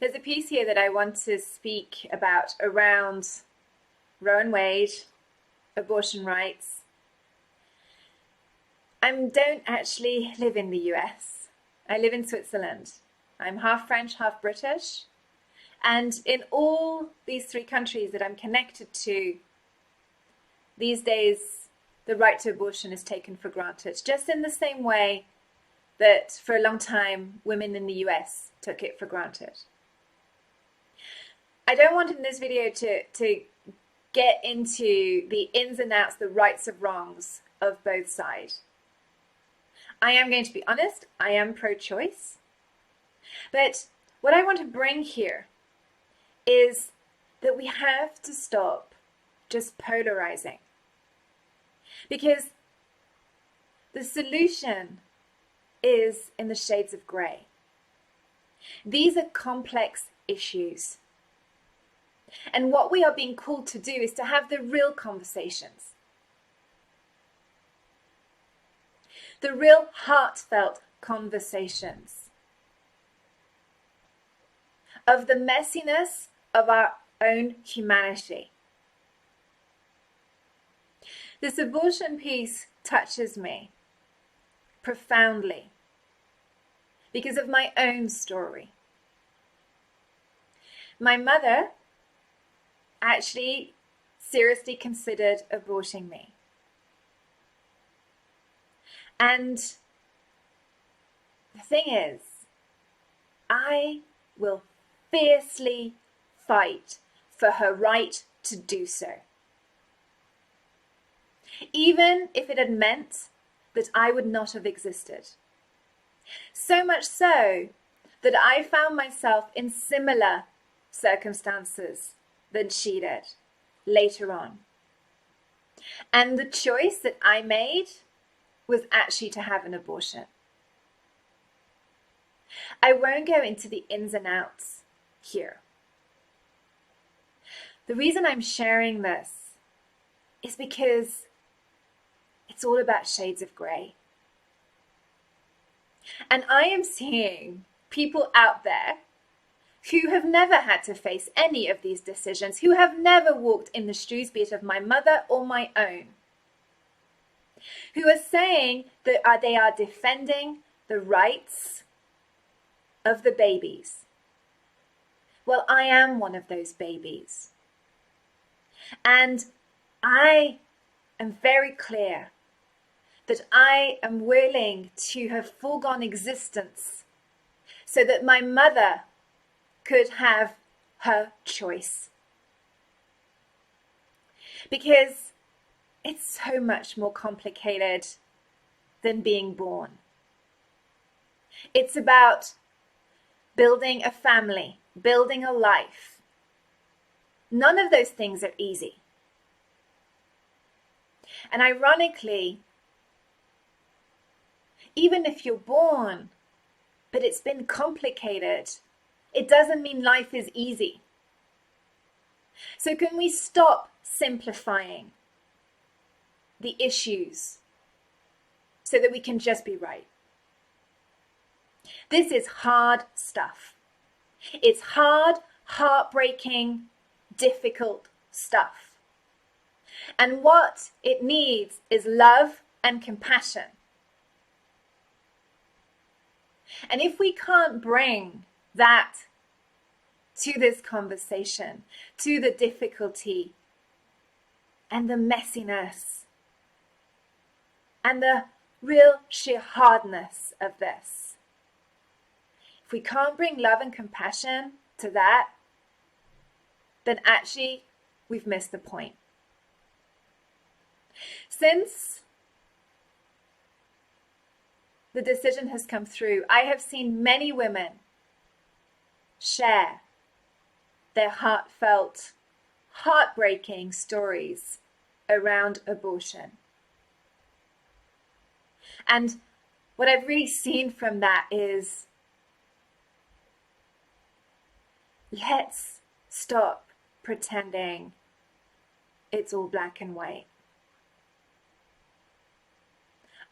There's a piece here that I want to speak about around Roe and Wade, abortion rights. I don't actually live in the US. I live in Switzerland. I'm half French, half British. And in all these three countries that I'm connected to, these days, the right to abortion is taken for granted, just in the same way that for a long time, women in the US took it for granted. I don't want in this video to get into the ins and outs, the rights and wrongs of both sides. I am going to be honest, I am pro-choice. But what I want to bring here is that we have to stop just polarizing. Because the solution is in the shades of grey. These are complex issues. And what we are being called to do is to have the real conversations. The real heartfelt conversations of the messiness of our own humanity. This abortion piece touches me profoundly because of my own story. My mother actually seriously considered aborting me. And the thing is, I will fiercely fight for her right to do so. Even if it had meant that I would not have existed. So much so that I found myself in similar circumstances than she did later on. And the choice that I made was actually to have an abortion. I won't go into the ins and outs here. The reason I'm sharing this is because it's all about shades of grey. And I am seeing people out there who have never had to face any of these decisions, who have never walked in the shoes, be it of my mother or my own, who are saying that they are defending the rights of the babies. Well, I am one of those babies. And I am very clear that I am willing to have foregone existence so that my mother could have her choice. Because it's so much more complicated than being born. It's about building a family, building a life. None of those things are easy. And ironically, even if you're born, but it's been complicated, it doesn't mean life is easy. So can we stop simplifying the issues so that we can just be right? This is hard stuff. It's hard, heartbreaking, difficult stuff. And what it needs is love and compassion. And if we can't bring that to this conversation, to the difficulty and the messiness and the real sheer hardness of this, if we can't bring love and compassion to that, then actually we've missed the point. Since the decision has come through, I have seen many women share their heartfelt, heartbreaking stories around abortion. And what I've really seen from that is, let's stop pretending it's all black and white.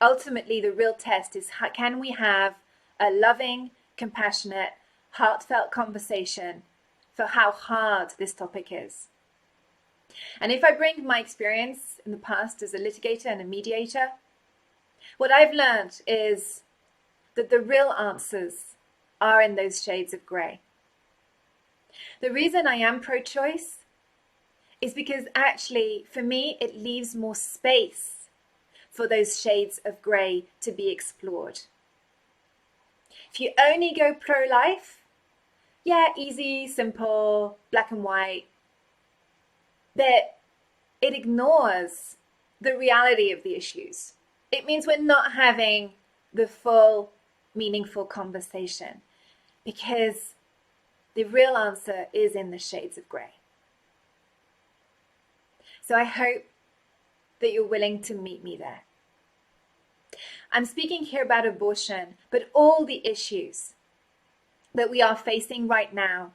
Ultimately, the real test is, can we have a loving, compassionate, heartfelt conversation for how hard this topic is. And if I bring my experience in the past as a litigator and a mediator, what I've learned is that the real answers are in those shades of grey. The reason I am pro-choice is because actually, for me, it leaves more space for those shades of grey to be explored. If you only go pro-life, yeah, easy, simple, black and white, that it ignores the reality of the issues. It means we're not having the full, meaningful conversation because the real answer is in the shades of grey. So I hope that you're willing to meet me there. I'm speaking here about abortion, but all the issues that we are facing right now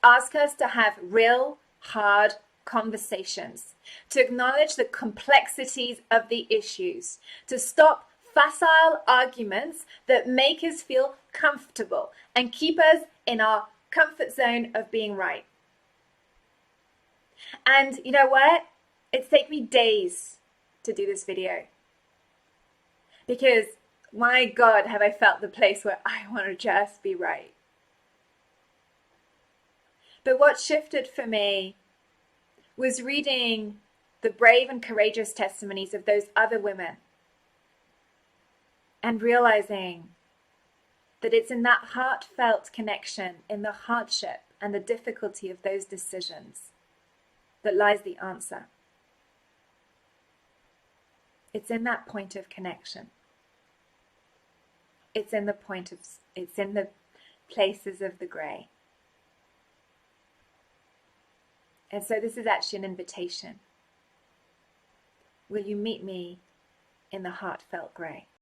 ask us to have real, hard conversations, to acknowledge the complexities of the issues, to stop facile arguments that make us feel comfortable and keep us in our comfort zone of being right. And you know what? It's taken me days to do this video because, my God, have I felt the place where I want to just be right. But what shifted for me was reading the brave and courageous testimonies of those other women and realizing that it's in that heartfelt connection, in the hardship and the difficulty of those decisions, that lies the answer. It's in that point of connection. It's in the places of the grey. And so this is actually an invitation. Will you meet me in the heartfelt grey?